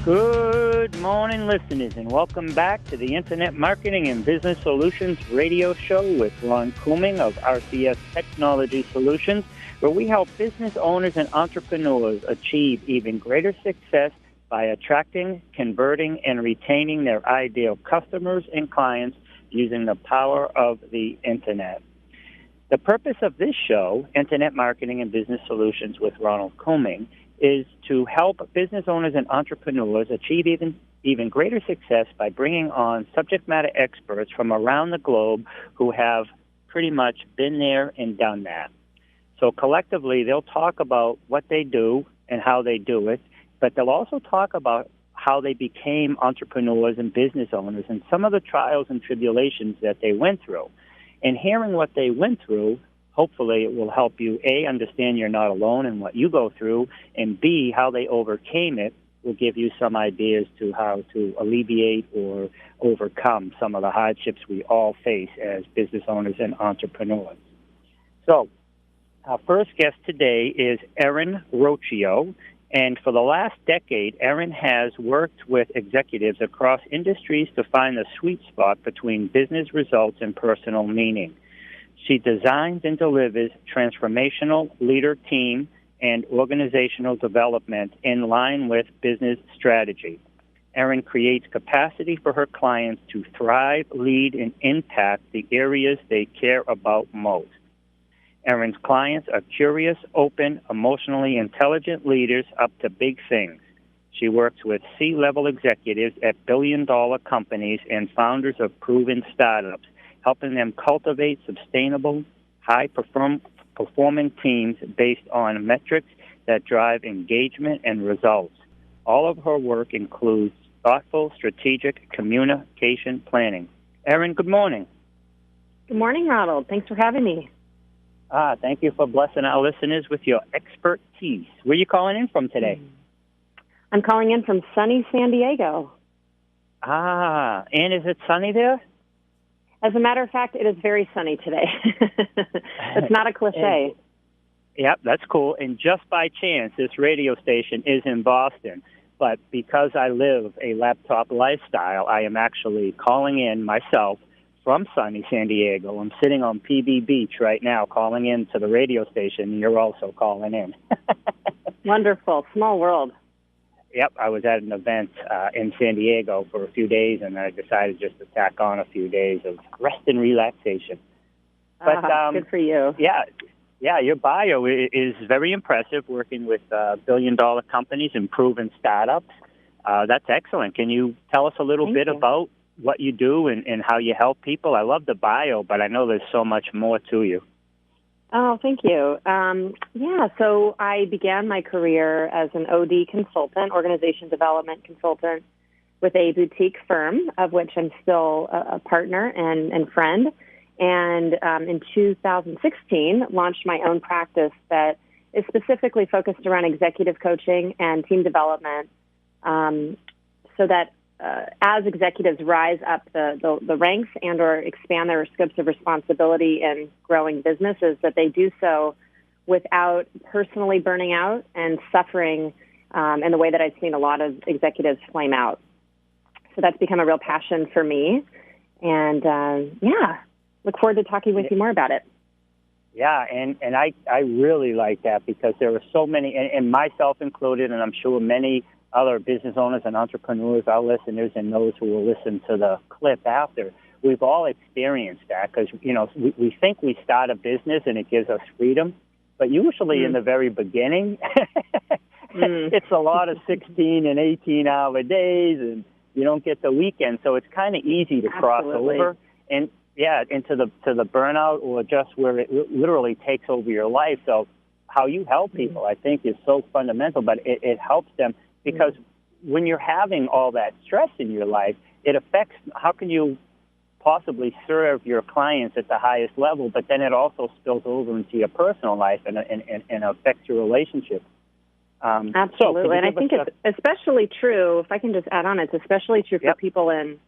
Good morning, listeners, and welcome back to the Internet Marketing and Business Solutions radio show with Ron Couming of RCS Technology Solutions, where we help business owners and entrepreneurs achieve even greater success by attracting, converting, and retaining their ideal customers and clients using the power of the Internet. The purpose of this show, Internet Marketing and Business Solutions with Ronald Couming, is to help business owners and entrepreneurs achieve even greater success by bringing on subject matter experts from around the globe who have pretty much been there and done that. So collectively, they'll talk about what they do and how they do it, but they'll also talk about how they became entrepreneurs and business owners and some of the trials and tribulations that they went through. And hearing what they went through, hopefully it will help you, A, understand you're not alone in what you go through, and B, how they overcame it will give you some ideas to how to alleviate or overcome some of the hardships we all face as business owners and entrepreneurs. So our first guest today is Erin Rocchio, and for the last decade, Erin has worked with executives across industries to find the sweet spot between business results and personal meaning. She designs and delivers transformational leader team and organizational development in line with business strategy. Erin creates capacity for her clients to thrive, lead, and impact the areas they care about most. Erin's clients are curious, open, emotionally intelligent leaders up to big things. She works with C-level executives at billion-dollar companies and founders of proven startups, helping them cultivate sustainable, high-performing teams based on metrics that drive engagement and results. All of her work includes thoughtful, strategic communication planning. Erin, good morning. Good morning, Ronald. Thanks for having me. Thank you for blessing our listeners with your expertise. Where are you calling in from today? I'm calling in from sunny San Diego. And is it sunny there? As a matter of fact, it is very sunny today. It's not a cliche. Yep, that's cool. And just by chance, this radio station is in Boston. But because I live a laptop lifestyle, I am actually calling in myself from sunny San Diego. I'm sitting on PB Beach right now calling in to the radio station, and you're also calling in. Wonderful. Small world. Yep, I was at an event in San Diego for a few days, and I decided just to tack on a few days of rest and relaxation. But good for you. Yeah, your bio is very impressive, working with billion-dollar companies and proven startups. That's excellent. Can you tell us a little bit about what you do and how you help people? I love the bio, but I know there's so much more to you. Oh, thank you. So I began my career as an OD consultant, organization development consultant, with a boutique firm, of which I'm still a partner and friend. And in 2016, launched my own practice that is specifically focused around executive coaching and team development, so that as executives rise up the ranks and or expand their scopes of responsibility in growing businesses, that they do so without personally burning out and suffering in the way that I've seen a lot of executives flame out. So that's become a real passion for me. And, look forward to talking with you more about it. Yeah, and I really like that because there are so many, and myself included, and I'm sure many other business owners and entrepreneurs, our listeners, and those who will listen to the clip after, we've all experienced that because, we think we start a business and it gives us freedom, but usually in the very beginning, it's a lot of 16 and 18-hour days, and you don't get the weekend, so it's kind of easy to cross over and into the burnout or just where it literally takes over your life. So how you help people, I think, is so fundamental, but it helps them. Because when you're having all that stress in your life, it affects how can you possibly serve your clients at the highest level, but then it also spills over into your personal life and affects your relationship. Absolutely. And I think it's especially true, if I can just add on, it's especially true for people in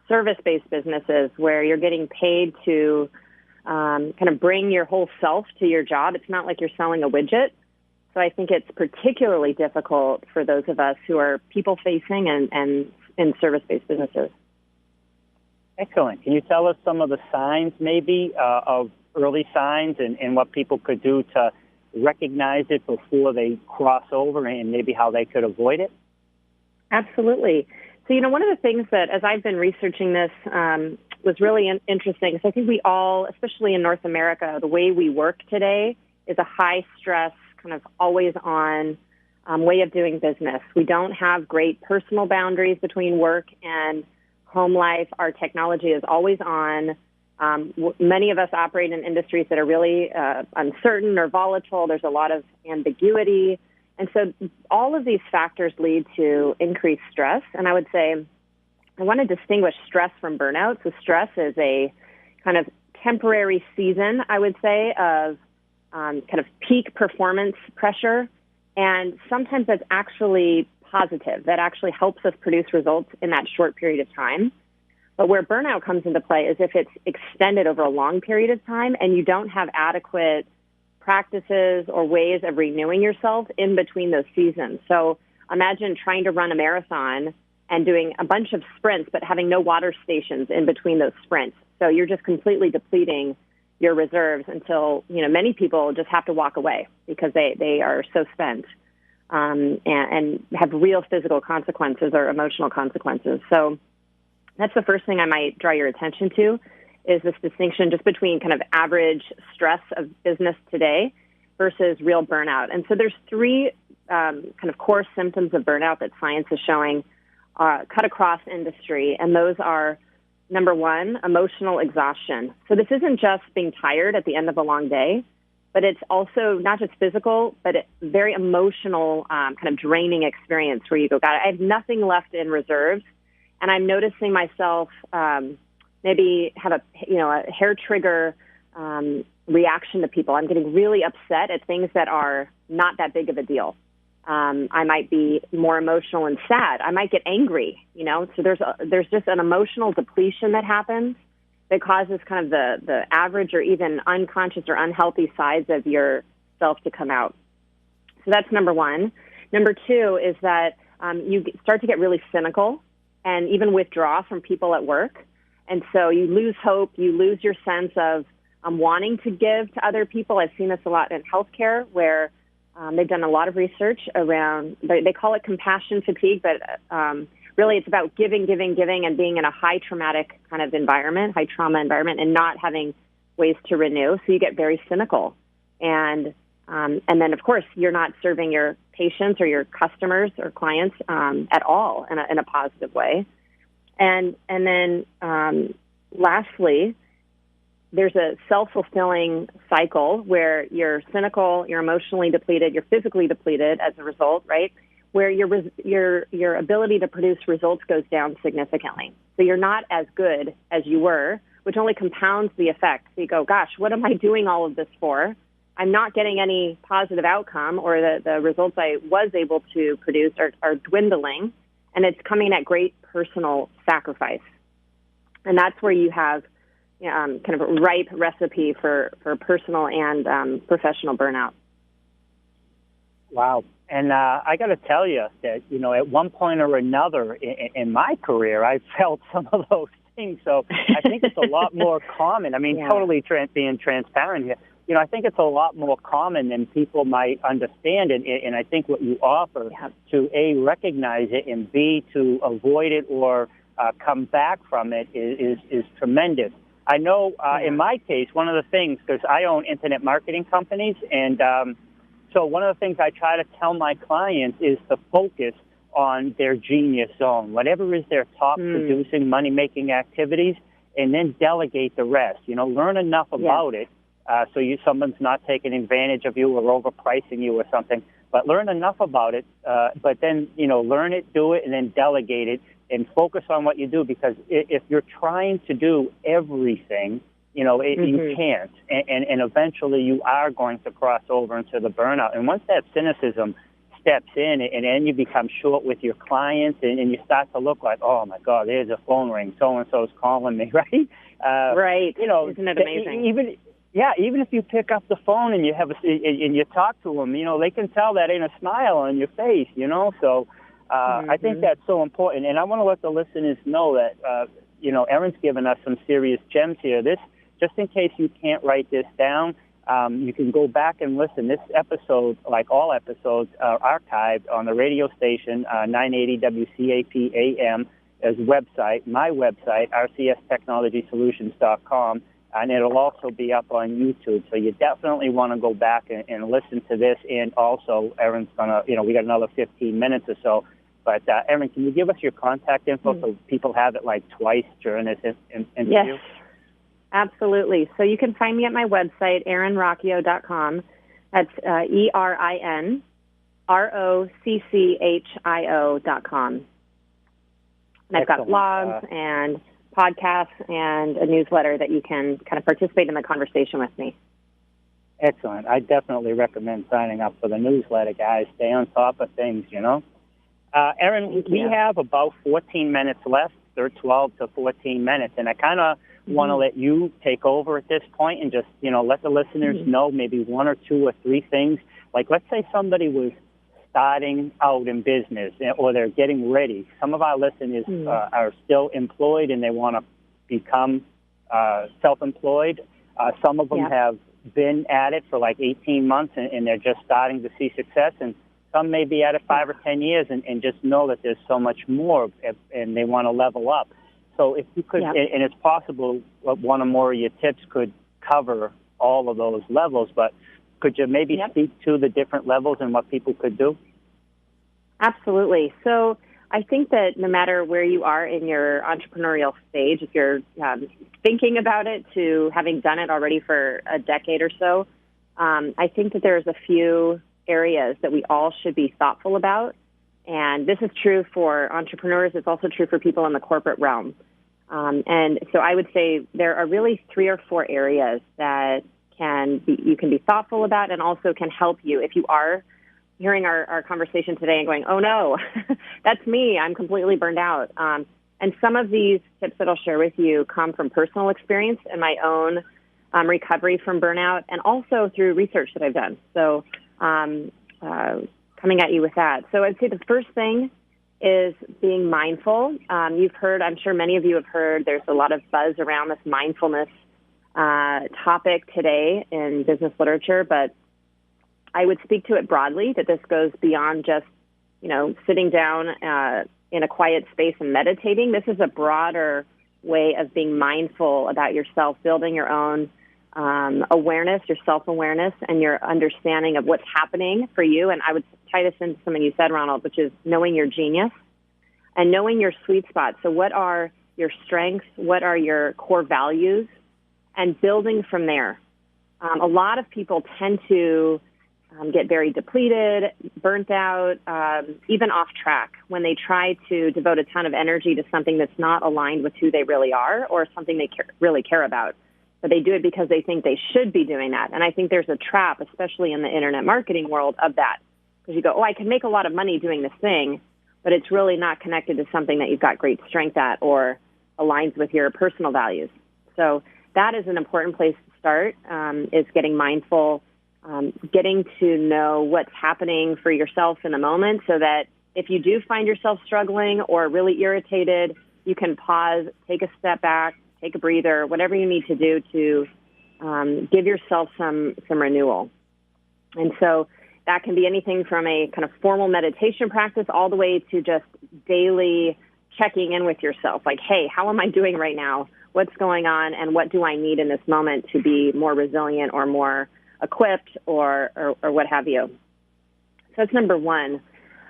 service-based businesses where you're getting paid to kind of bring your whole self to your job. It's not like you're selling a widget. So I think it's particularly difficult for those of us who are people-facing and in service-based businesses. Excellent. Can you tell us some of the signs, maybe, of early signs and what people could do to recognize it before they cross over, and maybe how they could avoid it? Absolutely. So, one of the things that, as I've been researching this, was really interesting. So I think we all, especially in North America, the way we work today is a high-stress, kind of always-on way of doing business. We don't have great personal boundaries between work and home life. Our technology is always on. Many of us operate in industries that are really uncertain or volatile. There's a lot of ambiguity. And so all of these factors lead to increased stress. And I would say I want to distinguish stress from burnout. So stress is a kind of temporary season, I would say, of kind of peak performance pressure. And sometimes that's actually positive. That actually helps us produce results in that short period of time. But where burnout comes into play is if it's extended over a long period of time and you don't have adequate practices or ways of renewing yourself in between those seasons. So imagine trying to run a marathon and doing a bunch of sprints, but having no water stations in between those sprints. So you're just completely depleting your reserves until, many people just have to walk away because they are so spent and have real physical consequences or emotional consequences. So that's the first thing I might draw your attention to, is this distinction just between kind of average stress of business today versus real burnout. And so there's three kind of core symptoms of burnout that science is showing cut across industry, and those are, number one, emotional exhaustion. So this isn't just being tired at the end of a long day, but it's also not just physical, but a very emotional kind of draining experience where you go, God, I have nothing left in reserves, and I'm noticing myself maybe have a hair trigger reaction to people. I'm getting really upset at things that are not that big of a deal. I might be more emotional and sad. I might get angry, So there's just an emotional depletion that happens that causes kind of the average or even unconscious or unhealthy sides of yourself to come out. So that's number one. Number two is that you start to get really cynical and even withdraw from people at work. And so you lose hope, you lose your sense of wanting to give to other people. I've seen this a lot in healthcare where they've done a lot of research around, they call it compassion fatigue, but really it's about giving, and being in a high traumatic kind of environment, high trauma environment, and not having ways to renew. So you get very cynical. And then, of course, you're not serving your patients or your customers or clients at all in a positive way. And then lastly, there's a self-fulfilling cycle where you're cynical, you're emotionally depleted, you're physically depleted as a result, right? Where your ability to produce results goes down significantly. So you're not as good as you were, which only compounds the effect. So you go, gosh, what am I doing all of this for? I'm not getting any positive outcome, or the results I was able to produce are dwindling, and it's coming at great personal sacrifice. And that's where you have kind of a ripe recipe for personal and professional burnout. Wow. And I got to tell you that, at one point or another in my career, I felt some of those things. So I think it's a lot more common. I mean, totally being transparent here. I think it's a lot more common than people might understand. And I think what you offer to, A, recognize it, and B, to avoid it or come back from it is tremendous. I know in my case, one of the things, because I own internet marketing companies, and so one of the things I try to tell my clients is to focus on their genius zone, whatever is their top producing, money-making activities, and then delegate the rest. Learn enough about it so someone's not taking advantage of you or overpricing you or something, but learn enough about it, but then, learn it, do it, and then delegate it, and focus on what you do, because if you're trying to do everything, you can't. And eventually you are going to cross over into the burnout. And once that cynicism steps in, and then you become short with your clients, and you start to look like, oh, my God, there's a phone ring. So-and-so's calling me, right? Right. Isn't it amazing? Yeah, even if you pick up the phone and and you talk to them, they can tell that ain't a smile on your face, So I think that's so important. And I want to let the listeners know that, Erin's given us some serious gems here. Just in case you can't write this down, you can go back and listen. This episode, like all episodes, are archived on the radio station, 980 WCAP AM, as website, my website, rcstechnologysolutions.com. And it'll also be up on YouTube. So you definitely want to go back and listen to this. And also, Erin's going to, we got another 15 minutes or so. But, Erin, can you give us your contact info so people have it like twice during this interview? Yes, absolutely. So you can find me at my website, erinrocchio.com. That's ERINROCCHIO.com. And I've got blogs and podcasts and a newsletter that you can kind of participate in the conversation with me. Excellent. I definitely recommend signing up for the newsletter, guys. Stay on top of things, Erin, we have about 14 minutes left, or 12 to 14 minutes, and I kind of want to let you take over at this point and just, let the listeners know maybe one or two or three things. Like, let's say somebody was starting out in business, or they're getting ready. Some of our listeners are still employed and they want to become self-employed. Some of them have been at it for like 18 months and they're just starting to see success. And some may be at it 5 or 10 years and just know that there's so much more and they want to level up. So if you could, and it's possible one or more of your tips could cover all of those levels, but could you maybe speak to the different levels and what people could do? Absolutely. So I think that no matter where you are in your entrepreneurial stage, if you're thinking about it to having done it already for a decade or so, I think that there's a few areas that we all should be thoughtful about. And this is true for entrepreneurs. It's also true for people in the corporate realm. And so I would say there are really 3 or 4 areas that you can be thoughtful about and also can help you if you are hearing our conversation today and going, oh no, that's me, I'm completely burned out. And some of these tips that I'll share with you come from personal experience and my own recovery from burnout and also through research that I've done. So coming at you with that. So I'd say the first thing is being mindful. You've heard, I'm sure many of you have heard, there's a lot of buzz around this mindfulness topic today in business literature, but I would speak to it broadly, that this goes beyond just, sitting down in a quiet space and meditating. This is a broader way of being mindful about yourself, building your own awareness, your self-awareness, and your understanding of what's happening for you. And I would tie this into something you said, Ronald, which is knowing your genius and knowing your sweet spot. So what are your strengths? What are your core values? And building from there. A lot of people tend to get very depleted, burnt out, even off track when they try to devote a ton of energy to something that's not aligned with who they really are or something they really care about. But they do it because they think they should be doing that. And I think there's a trap, especially in the internet marketing world, of that. Because you go, I can make a lot of money doing this thing, but it's really not connected to something that you've got great strength at or aligns with your personal values. So that is an important place to start, is getting mindful, getting to know what's happening for yourself in the moment so that if you do find yourself struggling or really irritated, you can pause, take a step back, take a breather, whatever you need to do to give yourself some renewal. And so that can be anything from a kind of formal meditation practice all the way to just daily checking in with yourself. Like, hey, how am I doing right now? What's going on? And what do I need in this moment to be more resilient or more equipped or what have you? So that's number one.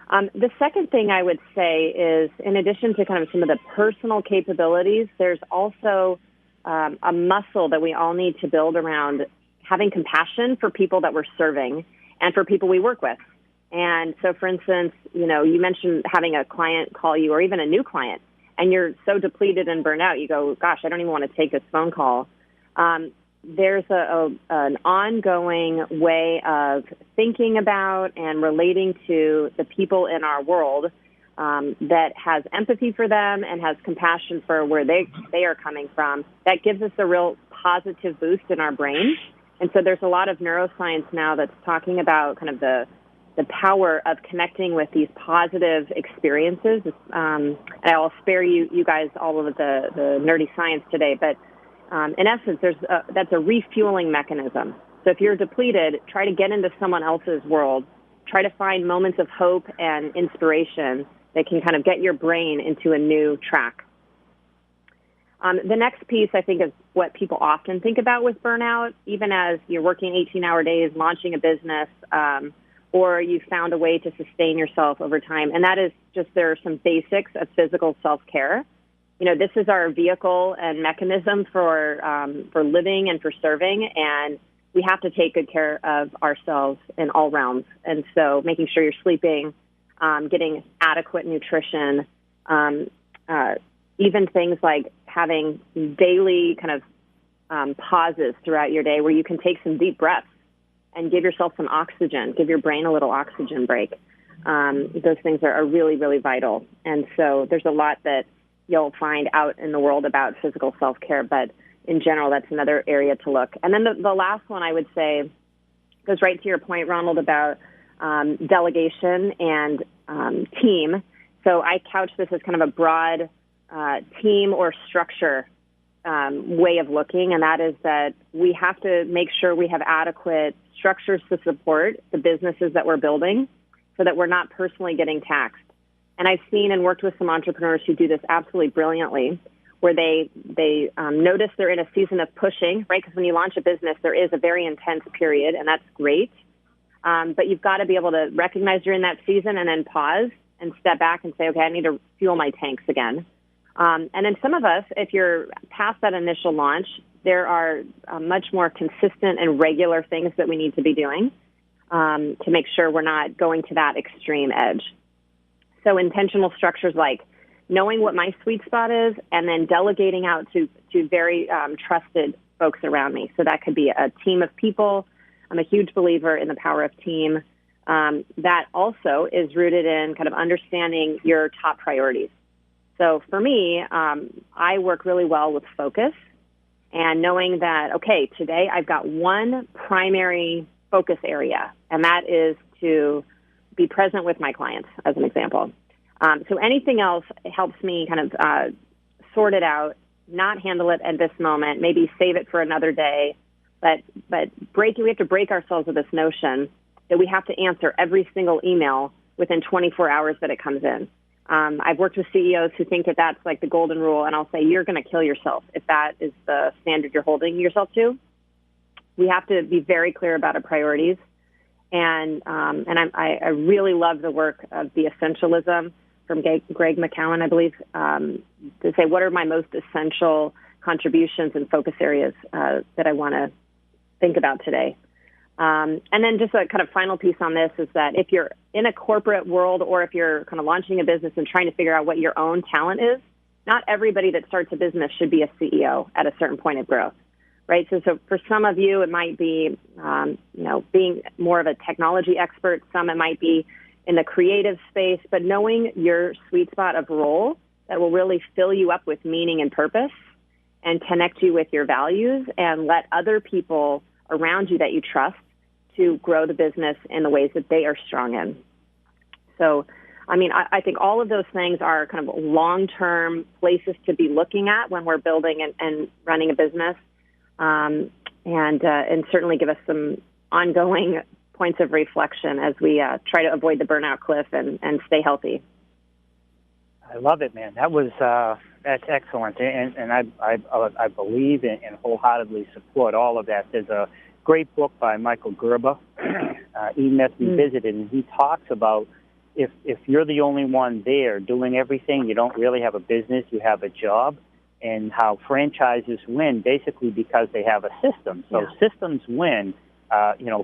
The second thing I would say is, in addition to kind of some of the personal capabilities, there's also a muscle that we all need to build around having compassion for people that we're serving and for people we work with. And so, for instance, you mentioned having a client call you or even a new client, and you're so depleted and burned out, you go, gosh, I don't even want to take this phone call. There's an ongoing way of thinking about and relating to the people in our world that has empathy for them and has compassion for where they are coming from. That gives us a real positive boost in our brain. And so there's a lot of neuroscience now that's talking about kind of the power of connecting with these positive experiences. And I'll spare you guys all of the nerdy science today, but in essence, that's a refueling mechanism. So if you're depleted, try to get into someone else's world. Try to find moments of hope and inspiration that can kind of get your brain into a new track. The next piece, I think, is what people often think about with burnout, even as you're working 18-hour days, launching a business, or you found a way to sustain yourself over time. And that is just there are some basics of physical self-care. You know, this is our vehicle and mechanism for living and for serving, and we have to take good care of ourselves in all realms. And so making sure you're sleeping, getting adequate nutrition, even things like having daily kind of pauses throughout your day where you can take some deep breaths and give yourself some oxygen, give your brain a little oxygen break. Those things are really, really vital. And so there's a lot that you'll find out in the world about physical self-care, but in general, that's another area to look. And then the last one I would say goes right to your point, Ronald, about delegation and team. So I couch this as kind of a broad team or structure way of looking, and that is that we have to make sure we have adequate structures to support the businesses that we're building so that we're not personally getting taxed. And I've seen and worked with some entrepreneurs who do this absolutely brilliantly, where they notice they're in a season of pushing, right? Because when you launch a business, there is a very intense period, and that's great. But you've got to be able to recognize you're in that season and then pause and step back and say, okay, I need to fuel my tanks again. And then some of us, if you're past that initial launch, there are much more consistent and regular things that we need to be doing to make sure we're not going to that extreme edge. So intentional structures like knowing what my sweet spot is and then delegating out to very trusted folks around me. So that could be a team of people. I'm a huge believer in the power of team. That also is rooted in kind of understanding your top priorities. So for me, I work really well with focus and knowing that, okay, today I've got one primary focus area, and that is to be present with my clients, as an example. So anything else helps me kind of sort it out, not handle it at this moment, maybe save it for another day, but we have to break ourselves of this notion that we have to answer every single email within 24 hours that it comes in. I've worked with CEOs who think that that's like the golden rule, and I'll say, you're going to kill yourself if that is the standard you're holding yourself to. We have to be very clear about our priorities. And I really love the work of the essentialism from Greg McKeown, I believe, to say what are my most essential contributions and focus areas that I want to think about today. And then just a kind of final piece on this is that if you're in a corporate world or if you're kind of launching a business and trying to figure out what your own talent is, not everybody that starts a business should be a CEO at a certain point of growth. Right. So for some of you, it might be, being more of a technology expert. Some it might be in the creative space, but knowing your sweet spot of role that will really fill you up with meaning and purpose and connect you with your values and let other people around you that you trust to grow the business in the ways that they are strong in. So, I think all of those things are kind of long-term places to be looking at when we're building and running a business. And certainly give us some ongoing points of reflection as we try to avoid the burnout cliff and stay healthy. I love it, man. That's excellent, and I believe and wholeheartedly support all of that. There's a great book by Michael Gerber, E-Myth Revisited, and he talks about if you're the only one there doing everything, you don't really have a business, you have a job. And how franchises win basically because they have a system. So systems win.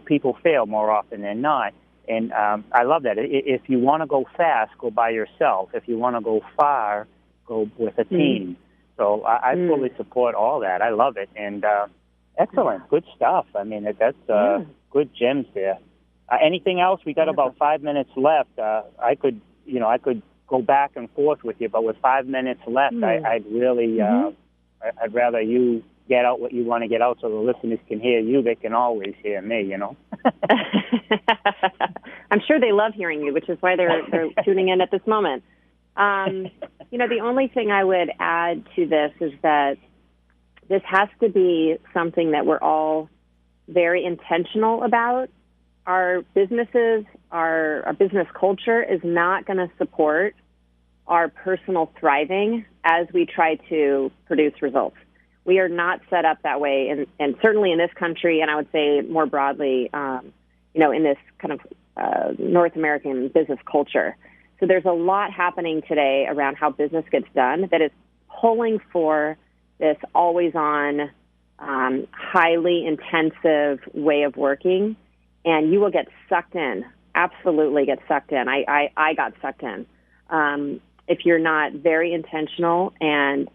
People fail more often than not. And I love that. If you want to go fast, go by yourself. If you want to go far, go with a team. So I fully support all that. I love it. And excellent. Good stuff. That's good gems there. Anything else? We got about 5 minutes left. I could go back and forth with you, but with 5 minutes left, I'd really, I'd rather you get out what you want to get out so the listeners can hear you. They can always hear me, you know. I'm sure they love hearing you, which is why they're tuning in at this moment. The only thing I would add to this is that this has to be something that we're all very intentional about. Our businesses, our business culture is not going to support our personal thriving as we try to produce results. We are not set up that way, and certainly in this country, and I would say more broadly, in this kind of North American business culture. So there's a lot happening today around how business gets done that is pulling for this always-on, highly intensive way of working, and you will get sucked in, absolutely get sucked in. I got sucked in. If you're not very intentional and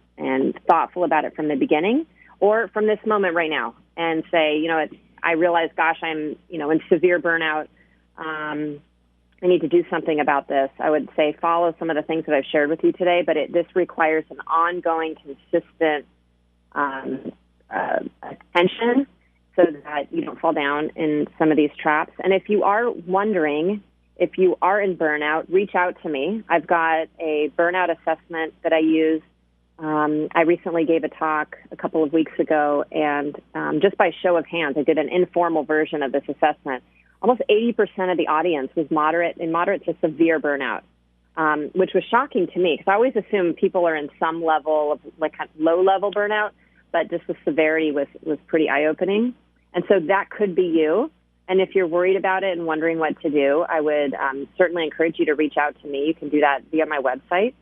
thoughtful about it from the beginning or from this moment right now and say, I realize, gosh, I'm, in severe burnout. I need to do something about this. I would say follow some of the things that I've shared with you today, but this requires an ongoing, consistent attention so that you don't fall down in some of these traps. And if you are wondering if you are in burnout, reach out to me. I've got a burnout assessment that I use. I recently gave a talk a couple of weeks ago, and just by show of hands, I did an informal version of this assessment. Almost 80% of the audience was moderate to severe burnout, which was shocking to me because I always assume people are in some level of like low-level burnout, but just the severity was pretty eye-opening. And so that could be you. And if you're worried about it and wondering what to do, I would certainly encourage you to reach out to me. You can do that via my website,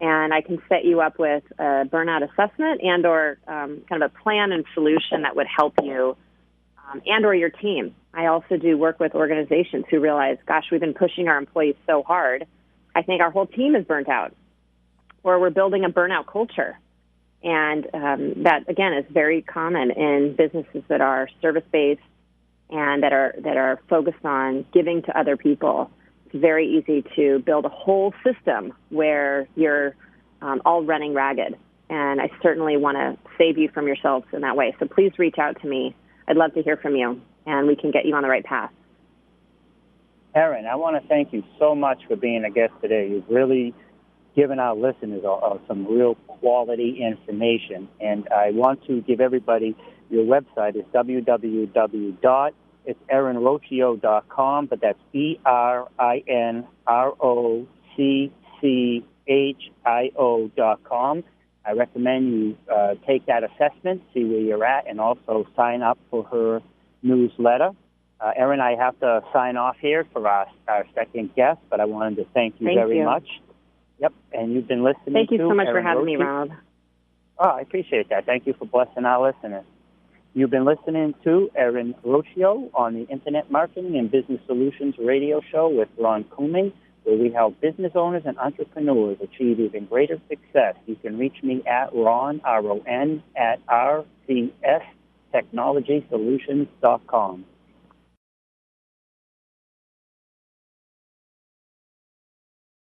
and I can set you up with a burnout assessment and or kind of a plan and solution that would help you and or your team. I also do work with organizations who realize, gosh, we've been pushing our employees so hard. I think our whole team is burnt out, or we're building a burnout culture. And that, again, is very common in businesses that are service-based and that are focused on giving to other people. It's very easy to build a whole system where you're all running ragged. And I certainly want to save you from yourselves in that way. So please reach out to me. I'd love to hear from you, and we can get you on the right path. Erin, I want to thank you so much for being a guest today. You've really given our listeners some real quality information. And I want to give everybody your website. It's it's erinrocchio.com, but that's ErinRocchio.com. I recommend you take that assessment, see where you're at, and also sign up for her newsletter. Erin, I have to sign off here for our second guest, but I wanted to thank you very much. Yep, and you've been listening to Thank you so much Erin for having Rocchio. me, Ronald. Oh, I appreciate that. Thank you for blessing our listeners. You've been listening to Erin Rocchio on the Internet Marketing and Business Solutions radio show with Ron Couming, where we help business owners and entrepreneurs achieve even greater success. You can reach me at Ron, R-O-N, at rcstechnologysolutions.com.